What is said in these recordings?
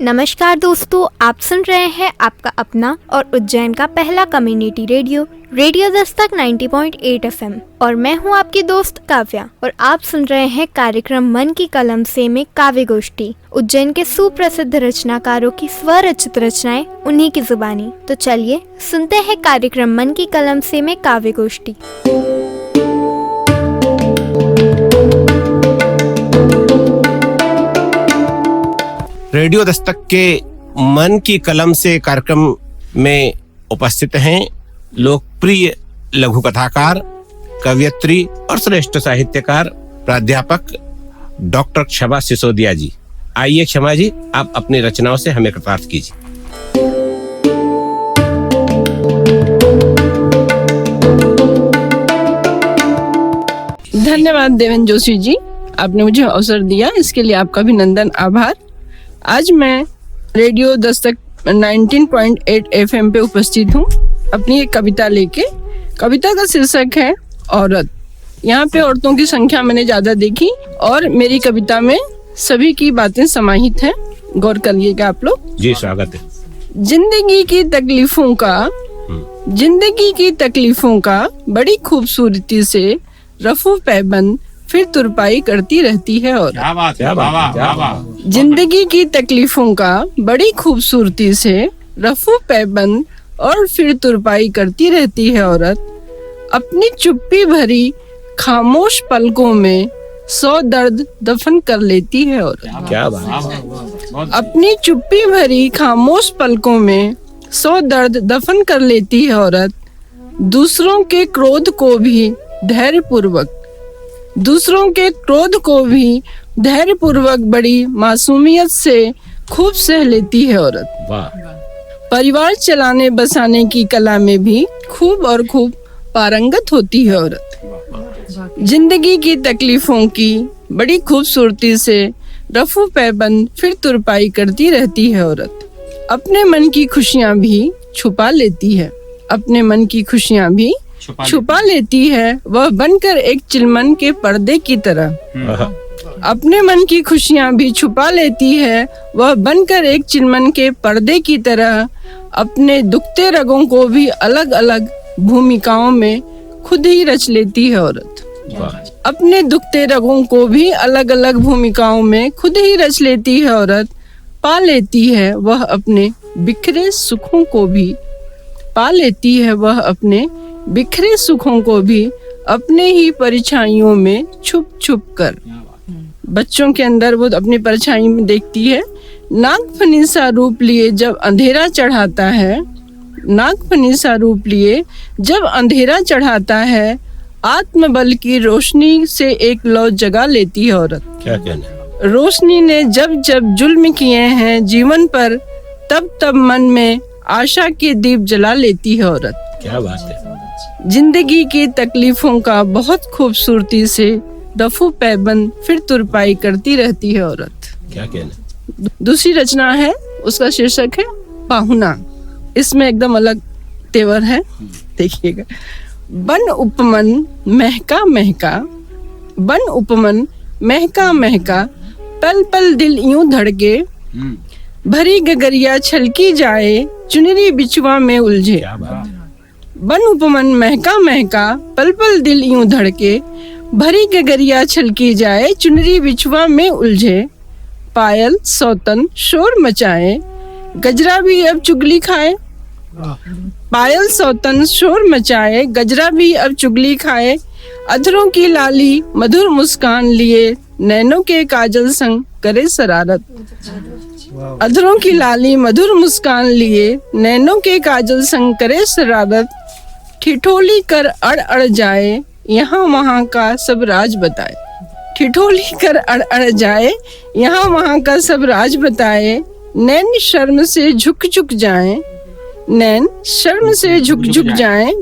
नमस्कार दोस्तों, आप सुन रहे हैं आपका अपना और उज्जैन का पहला community radio radio Dastak 90.8 FM और मैं हूं आपकी दोस्त काव्या और आप सुन रहे हैं कार्यक्रम मन की कलम से में काव्य गोष्ठी। उज्जैन के सुप्रसिद्ध रचनाकारों की स्वरचित रचनाएं उन्हीं की जुबानी। तो चलिए सुनते हैं कार्यक्रम मन की कलम से में काव्य गोष्ठी। रेडियो दस्तक के मन की कलम से कार्यक्रम में उपस्थित हैं लोकप्रिय लघु कथाकार, कवयित्री और श्रेष्ठ साहित्यकार प्राध्यापक डॉक्टर क्षमा सिसोदिया जी। आइए क्षमा जी, आप अपनी रचनाओं से हमें कृतार्थ कीजिए। धन्यवाद देवेंद्र जोशी जी, आपने मुझे अवसर दिया, इसके लिए आपका अभिनंदन, आभार। आज मैं रेडियो दस्तक 19.8 FM पे उपस्थित हूँ अपनी एक कविता लेके। कविता का शीर्षक है औरत। यहाँ पे औरतों की संख्या मैंने ज्यादा देखी और मेरी कविता में सभी की बातें समाहित हैं, गौर करिएगा आप लोग। जी स्वागत है। जिंदगी की तकलीफों का बड़ी खूबसूरती से रफू पैबंद फिर तुरपाई करती रहती है और जिंदगी की तकलीफों का बड़ी खूबसूरती से रफू पैबंद और फिर तुरपाई करती रहती है औरत। अपनी चुप्पी भरी खामोश पलकों में 100 दर्द दफन कर लेती है औरत। क्या बात। अपनी चुप्पी भरी खामोश पलकों में 100 दर्द दफन कर लेती है औरत। दूसरों के क्रोध को भी धैर्यपूर्वक बड़ी मासूमियत से खूब सह लेती है औरत। परिवार चलाने बसाने की कला में भी खूब पारंगत होती है औरत। जिंदगी की तकलीफों की बड़ी खूबसूरती से रफू पैबंद फिर तुरपाई करती रहती है औरत। अपने मन की खुशियां भी छुपा लेती है, छुपा लेती है वह बनकर एक चिलमन के पर्दे की तरह। अपने मन की खुशियां भी छुपा लेती है वह बनकर एक चिलमन के पर्दे की तरह। अपने दुखते रगों को भी अलग अलग भूमिकाओं में खुद ही रच लेती है औरत। अपने दुखते रगों को भी अलग अलग भूमिकाओं में खुद ही रच लेती है औरत। पा लेती है वह अपने बिखरे सुखों को भी अपने ही परछाइयों में छुप कर। बच्चों के अंदर वो अपनी परछाई में देखती है। नागफनी रूप लिए जब अंधेरा चढ़ाता है आत्मबल की रोशनी से एक लौ जगा लेती है औरत। क्या कहना। रोशनी ने जब जुल्म किए हैं जीवन पर तब मन में आशा के दीप जला लेती है औरत। क्या बात है। जिंदगी की तकलीफों का बहुत खूबसूरती से रफू पैबंद फिर तुरपाई करती रहती है औरत। क्या कहना। दूसरी रचना है, उसका शीर्षक है पाहुना। इसमें एकदम अलग तेवर है, देखिएगा। बन उपमन महका पल पल दिल यूं धड़के। भरी गगरिया छलकी जाए चुनरी बिछुआ में उलझे। बन उपमन महका पल पल दिल यूं धड़के। भरी गगरिया छलकी जाए चुनरी बिछुआ में उलझे। पायल सौतन शोर मचाए गजरा भी अब चुगली खाए। अधरों की लाली मधुर मुस्कान लिए नैनों के काजल संग करे शरारत। ठिठोली कर अड़ जाए यहाँ वहाँ का सब राज बताए। नैन शर्म से झुक जाएं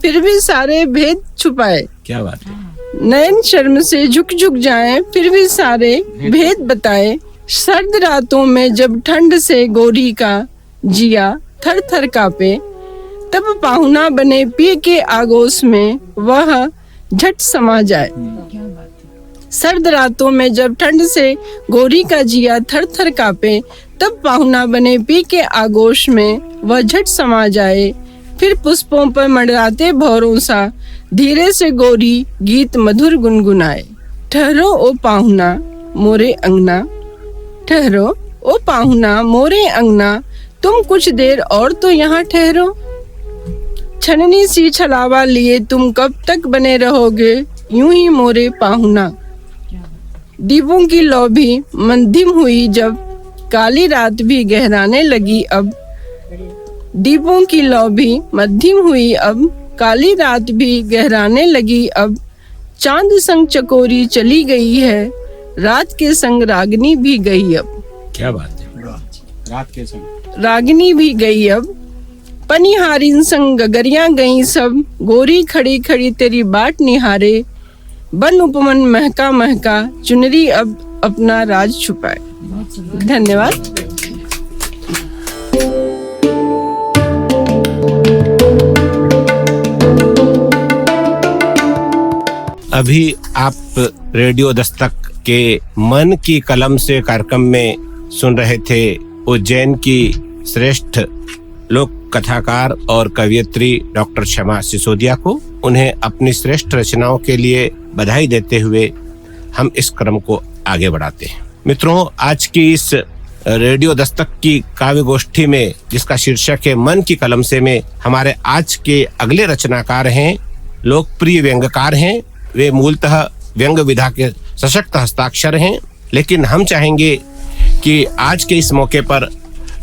फिर भी सारे भेद छुपाए। क्या बात है। नैन शर्म से झुक जाएं फिर भी सारे भेद बताए। सर्द रातों में जब ठंड से गोरी का जिया थर थर कांपे तब पाहुना बने पिए के आगोश में वह झट समा जाए। सर्द रातों में जब ठंड से गोरी का जिया थर थर कांपे तब पाहुना बने पी के आगोश में वह झट समा जाए। फिर पुष्पों पर मंडराते भौरों सा धीरे से गोरी गीत मधुर गुनगुनाए। ठहरो ओ पाहुना मोरे अंगना, ठहरो ओ पाहुना मोरे अंगना, तुम कुछ देर और तो यहाँ ठहरो। छननी सी छलावा लिए तुम कब तक बने रहोगे यूं ही मोरे पाहुना। दीपों की लौ भी मंधिम हुई जब काली रात भी गहराने लगी अब। दीपों की लौ भी मध्यम हुई अब काली रात भी गहराने लगी अब। चांद संग चकोरी चली गई है, रात के संग रागनी भी गई अब। क्या बात है, रात के संग रागनी भी गई अब। पनिहारिन संग गगरियां गई सब, गोरी खड़ी खड़ी तेरी बाट निहारे। बन उपमन महका महका चुनरी अब अपना राज छुपाए। धन्यवाद। अभी आप रेडियो दस्तक के मन की कलम से कार्यक्रम में सुन रहे थे उज्जैन की श्रेष्ठ लोक कथाकार और कवियत्री डॉक्टर क्षमा सिसोदिया को। उन्हें अपनी श्रेष्ठ रचनाओं के लिए बधाई देते हुए हम इस क्रम को आगे बढ़ाते हैं। मित्रों, आज की इस रेडियो दस्तक की काव्य गोष्ठी में, जिसका शीर्षक है मन की कलम से, में हमारे आज के अगले रचनाकार हैं, लोकप्रिय व्यंग्यकार हैं। वे मूलतः व्यंग्य विधा के सशक्त हस्ताक्षर हैं, लेकिन हम चाहेंगे कि आज के इस मौके पर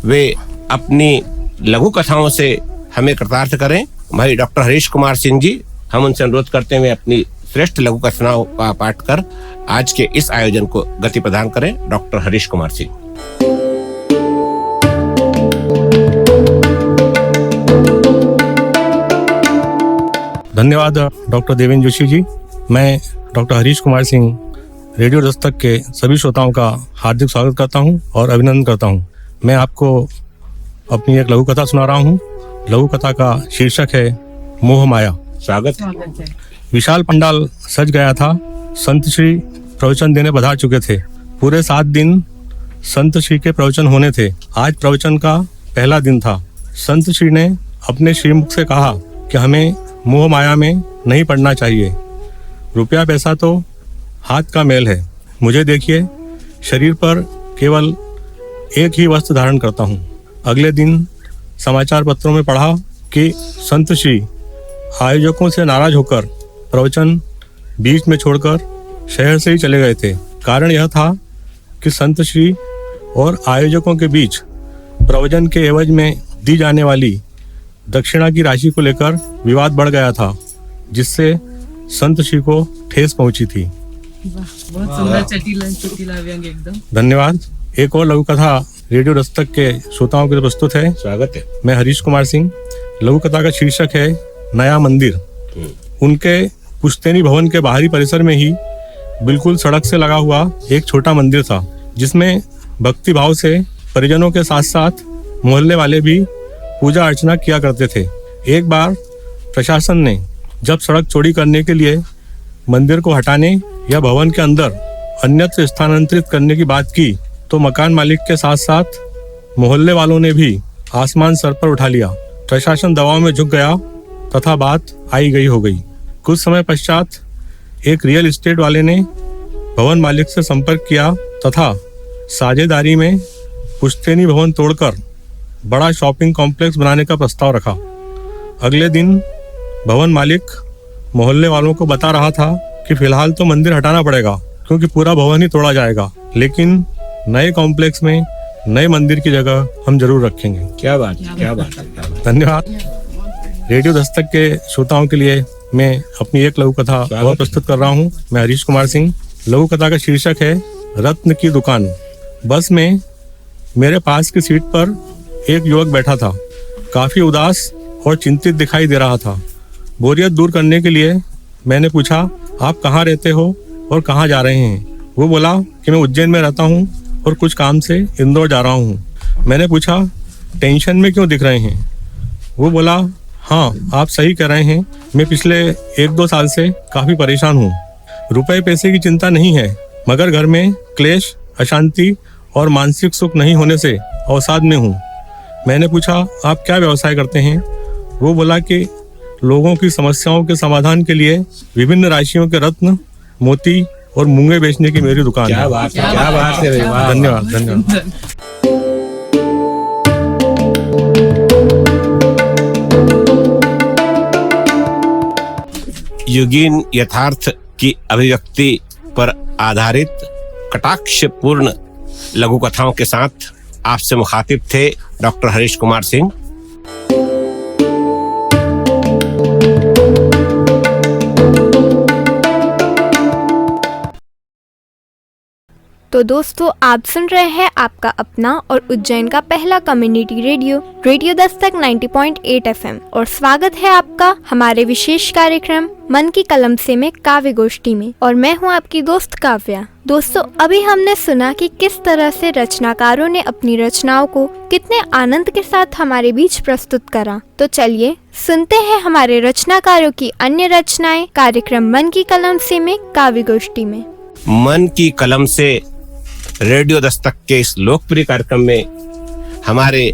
वे अपनी लघु कथाओं से हमें कृतार्थ करें। भाई डॉक्टर हरीश कुमार सिंह जी, हम उनसे अनुरोध करते हुए अपनी श्रेष्ठ लघु कथाओं का पाठ कर आज के इस आयोजन को गति प्रदान करें। डॉक्टर हरीश कुमार सिंह। धन्यवाद डॉक्टर देवेंद्र जोशी जी। मैं डॉक्टर हरीश कुमार सिंह रेडियो दस्तक के सभी श्रोताओं का हार्दिक स्वागत करता हूं और अभिनंदन करता हूं। मैं आपको अपनी एक लघु कथा सुना रहा हूं। लघु कथा का शीर्षक है मोह माया। स्वागत है। विशाल पंडाल सज गया था। संत श्री प्रवचन देने पधार चुके थे। पूरे 7 दिन संत श्री के प्रवचन होने थे। आज प्रवचन का पहला दिन था। संत श्री ने अपने श्रीमुख से कहा कि हमें मोह माया में नहीं पड़ना चाहिए। रुपया पैसा तो हाथ का मेल है। मुझे देखिए, शरीर पर केवल एक ही वस्त्र धारण करता हूँ। अगले दिन समाचार पत्रों में पढ़ा कि संत श्री आयोजकों से नाराज होकर प्रवचन बीच में छोड़कर शहर से ही चले गए थे। कारण यह था कि संत श्री और आयोजकों के बीच प्रवचन के एवज में दी जाने वाली दक्षिणा की राशि को लेकर विवाद बढ़ गया था, जिससे संत श्री को ठेस पहुंची थी। बहुत सुंदर चटीला व्यंग्य एकदम। धन्यवाद। एक और लघु कथा रेडियो दस्तक के श्रोताओं के लिए प्रस्तुत है। स्वागत है। मैं हरीश कुमार सिंह। लघु कथा का शीर्षक है नया मंदिर। उनके पुश्तैनी भवन के बाहरी परिसर में ही बिल्कुल सड़क से लगा हुआ एक छोटा मंदिर था, जिसमें भक्ति भाव से परिजनों के साथ साथ मोहल्ले वाले भी पूजा अर्चना किया करते थे। एक बार प्रशासन ने जब सड़क चौड़ी करने के लिए मंदिर को हटाने या भवन के अंदर अन्यत्र स्थानांतरित करने की बात की, तो मकान मालिक के साथ साथ मोहल्ले वालों ने भी आसमान सर पर उठा लिया। प्रशासन दबाव में झुक गया तथा बात आई गई हो गई। कुछ समय पश्चात एक रियल एस्टेट वाले ने भवन मालिक से संपर्क किया तथा साझेदारी में पुश्तैनी भवन तोड़कर बड़ा शॉपिंग कॉम्प्लेक्स बनाने का प्रस्ताव रखा। अगले दिन भवन मालिक मोहल्ले वालों को बता रहा था कि फिलहाल तो मंदिर हटाना पड़ेगा, क्योंकि पूरा भवन ही तोड़ा जाएगा, लेकिन नए कॉम्प्लेक्स में नए मंदिर की जगह हम जरूर रखेंगे। क्या बात है, क्या बात है। धन्यवाद। रेडियो दस्तक के श्रोताओं के लिए मैं अपनी एक लघु कथा और प्रस्तुत कर रहा हूँ। मैं हरीश कुमार सिंह। लघु कथा का शीर्षक है रत्न की दुकान। बस में मेरे पास की सीट पर एक युवक बैठा था। काफी उदास और चिंतित दिखाई दे रहा था। बोरियत दूर करने के लिए मैंने पूछा, आप कहाँ रहते हो और कहाँ जा रहे हैं? वो बोला कि मैं उज्जैन में रहता हूँ और कुछ काम से इंदौर जा रहा हूँ। मैंने पूछा, टेंशन में क्यों दिख रहे हैं? वो बोला, हाँ आप सही कह रहे हैं, मैं पिछले 1-2 साल से काफ़ी परेशान हूँ। रुपए पैसे की चिंता नहीं है, मगर घर में क्लेश, अशांति और मानसिक सुख नहीं होने से अवसाद में हूँ। मैंने पूछा, आप क्या व्यवसाय करते हैं? वो बोला कि लोगों की समस्याओं के समाधान के लिए विभिन्न राशियों के रत्न, मोती और मूंगे बेचने की मेरी दुकान है। क्या बात है भाई, वाह। धन्यवाद धन्यवाद। युगीन यथार्थ की अभिव्यक्ति पर आधारित कटाक्षपूर्ण लघु कथाओं के साथ आपसे मुखातिब थे डॉक्टर हरीश कुमार सिंह। तो दोस्तों, आप सुन रहे हैं आपका अपना और उज्जैन का पहला community radio, radio Dastak 90.8 FM, और स्वागत है आपका हमारे विशेष कार्यक्रम मन की कलम से में काव्य गोष्ठी में, और मैं हूं आपकी दोस्त काव्या। दोस्तों, अभी हमने सुना कि किस तरह से रचनाकारों ने अपनी रचनाओं को कितने आनंद के साथ हमारे बीच प्रस्तुत करा। तो चलिए सुनते हैं हमारे रचनाकारों की अन्य रचनाएं कार्यक्रम मन की कलम से में काव्य गोष्ठी में। मन की कलम से रेडियो दस्तक के इस लोकप्रिय कार्यक्रम में हमारे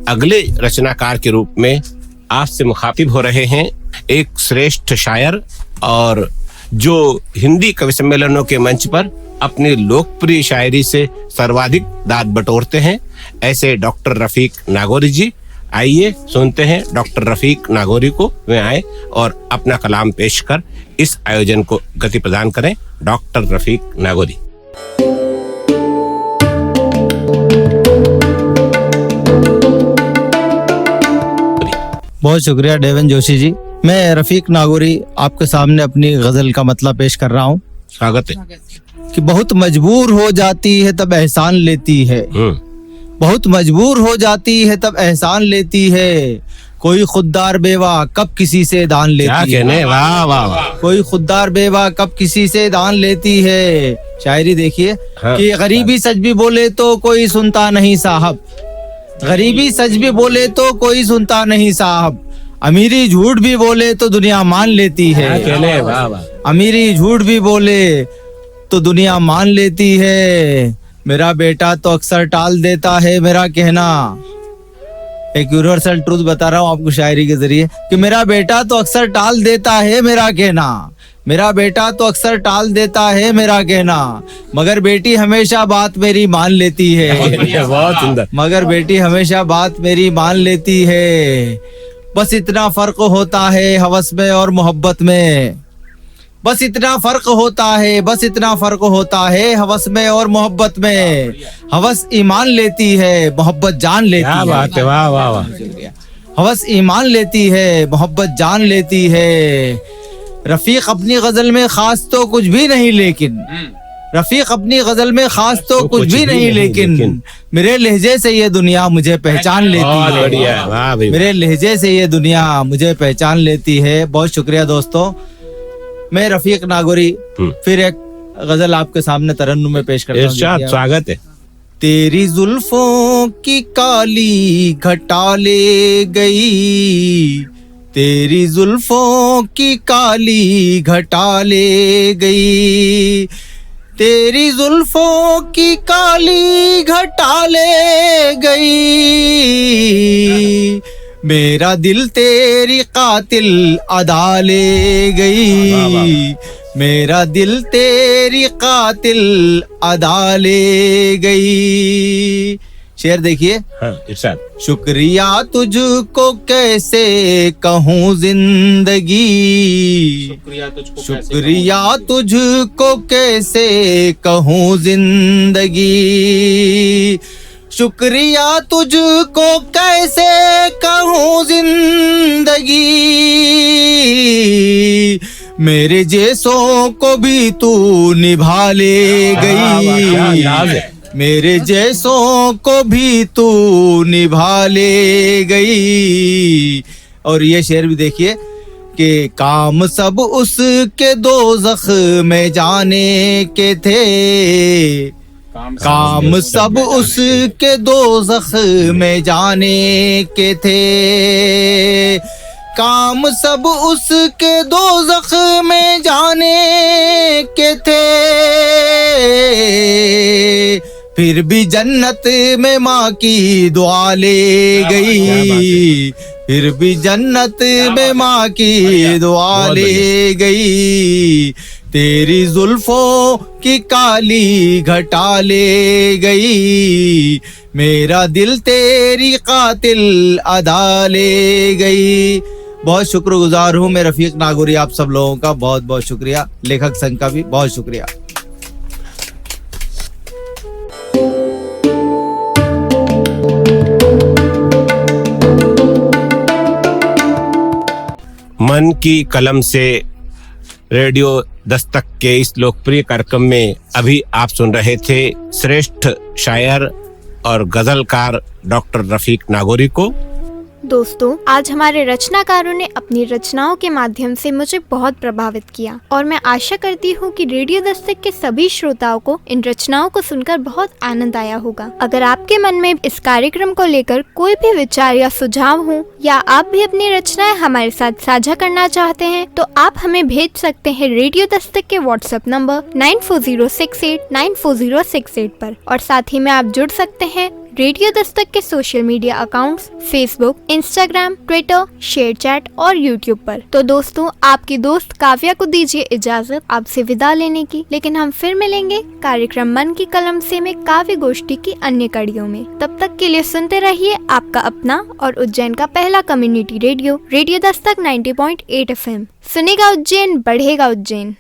अगले रचनाकार के रूप में आपसे मुखातिब हो रहे हैं एक श्रेष्ठ शायर, और जो हिंदी कवि सम्मेलनों के मंच पर अपनी लोकप्रिय शायरी से सर्वाधिक दाद बटोरते हैं, ऐसे डॉक्टर रफीक नागौरी जी। आइए सुनते हैं डॉक्टर रफीक नागौरी को, वे आए और अपना कलाम पेश कर इस आयोजन को गति प्रदान करें। डॉक्टर रफीक नागौरी। बहुत शुक्रिया डेवन जोशी जी। मैं रफीक नागौरी आपके सामने अपनी गजल का मतलब पेश कर रहा हूँ। स्वागत है। कि बहुत मजबूर हो जाती है तब एहसान लेती है, बहुत मजबूर हो जाती है तब एहसान लेती है, कोई खुददार बेवा कब किसी से दान लेती है। वाह वाह वाह। कोई खुददार बेवा कब किसी से दान लेती है। शायरी देखिए। हाँ। कि गरीबी सच भी बोले तो कोई सुनता नहीं साहब, गरीबी सच भी बोले तो कोई सुनता नहीं साहब, अमीरी झूठ भी बोले तो दुनिया मान लेती है। वाह वाह। अमीरी झूठ भी बोले तो दुनिया मान लेती है, मेरा बेटा तो अक्सर टाल देता है मेरा कहना। एक यूनिवर्सल ट्रूथ बता रहा हूँ आपको शायरी के जरिए कि मेरा बेटा तो अक्सर टाल देता है मेरा कहना, मेरा बेटा तो अक्सर टाल देता है मेरा कहना, मगर बेटी हमेशा बात मेरी मान लेती है। बहुत सुंदर। मगर बेटी हमेशा बात मेरी मान लेती है, बस इतना फर्क होता है हवस में और मोहब्बत में, बस इतना फर्क होता है, बस इतना फर्क होता है हवस में और मोहब्बत में। हवस ईमान लेती है, मोहब्बत जान लेती है। बात है, वाह वाह वाह। हवस ईमान लेती है, मोहब्बत जान लेती है। रफीक अपनी गजल में खास तो कुछ भी नहीं, लेकिन रफीक अपनी गजल में खास तो कुछ भी नहीं, लेकिन मेरे लहजे से ये दुनिया मुझे पहचान लेती है। बढ़िया, वाह भाई। मेरे लहजे से ये दुनिया मुझे पहचान लेती है। बहुत शुक्रिया दोस्तों। मैं रफीक नागौरी फिर एक गजल आपके सामने तरन्नुम में पेश करता हूँ। स्वागत है। तेरी जुल्फों की काली घटा ले गई, तेरी जुल्फों की काली घटा ले गई, तेरी जुल्फों की काली घटा ले गई, मेरा दिल तेरी कातिल अदा ले गई, मेरा दिल तेरी कातिल अदा ले गई। शेर देखिए। इरशाद। शुक्रिया तुझको कैसे कहूँ जिंदगी, शुक्रिया तुझको कैसे कहूँ जिंदगी, शुक्रिया तुझको कैसे कहूँ जिंदगी, मेरे जैसों को भी तू निभा ले गई, मेरे जैसों को भी तू निभा ले गई। और ये शेर भी देखिए कि काम सब उसके दोज़ख में जाने के थे, काम सब उसके दोज़ख में जाने के थे, काम सब उसके दोज़ख में जाने के थे, फिर भी जन्नत में माँ की दुआ ले गई, फिर भी जन्नत में माँ की दुआ ले गई, तेरी जुल्फों की काली घटा ले गई, मेरा दिल तेरी कातिल अदा ले गई। बहुत शुक्रगुजार हूँ मैं रफीक नागौरी, आप सब लोगों का बहुत बहुत शुक्रिया, लेखक संघ का भी बहुत शुक्रिया। मन की कलम से रेडियो दस्तक के इस लोकप्रिय कार्यक्रम में अभी आप सुन रहे थे श्रेष्ठ शायर और गजलकार डॉक्टर रफीक नागौरी को। दोस्तों, आज हमारे रचनाकारों ने अपनी रचनाओं के माध्यम से मुझे बहुत प्रभावित किया और मैं आशा करती हूँ कि रेडियो दस्तक के सभी श्रोताओं को इन रचनाओं को सुनकर बहुत आनंद आया होगा। अगर आपके मन में इस कार्यक्रम को लेकर कोई भी विचार या सुझाव हो या आप भी अपनी रचनाएं हमारे साथ साझा करना चाहते हैं तो आप हमें भेज सकते हैं रेडियो दस्तक के व्हाट्सएप नंबर 9406894068 पर, और साथ ही में आप जुड़ सकते हैं रेडियो दस्तक के social media accounts Facebook, Instagram, Twitter, share chat और यूट्यूब पर। तो दोस्तों, आपकी दोस्त काव्या को दीजिए इजाजत आपसे विदा लेने की, लेकिन हम फिर मिलेंगे कार्यक्रम मन की कलम से में काव्य गोष्ठी की अन्य कड़ियों में। तब तक के लिए सुनते रहिए आपका अपना और उज्जैन का पहला community radio, radio Dastak 90.8 FM। सुनेगा उज्जैन, बढ़ेगा उज्जैन।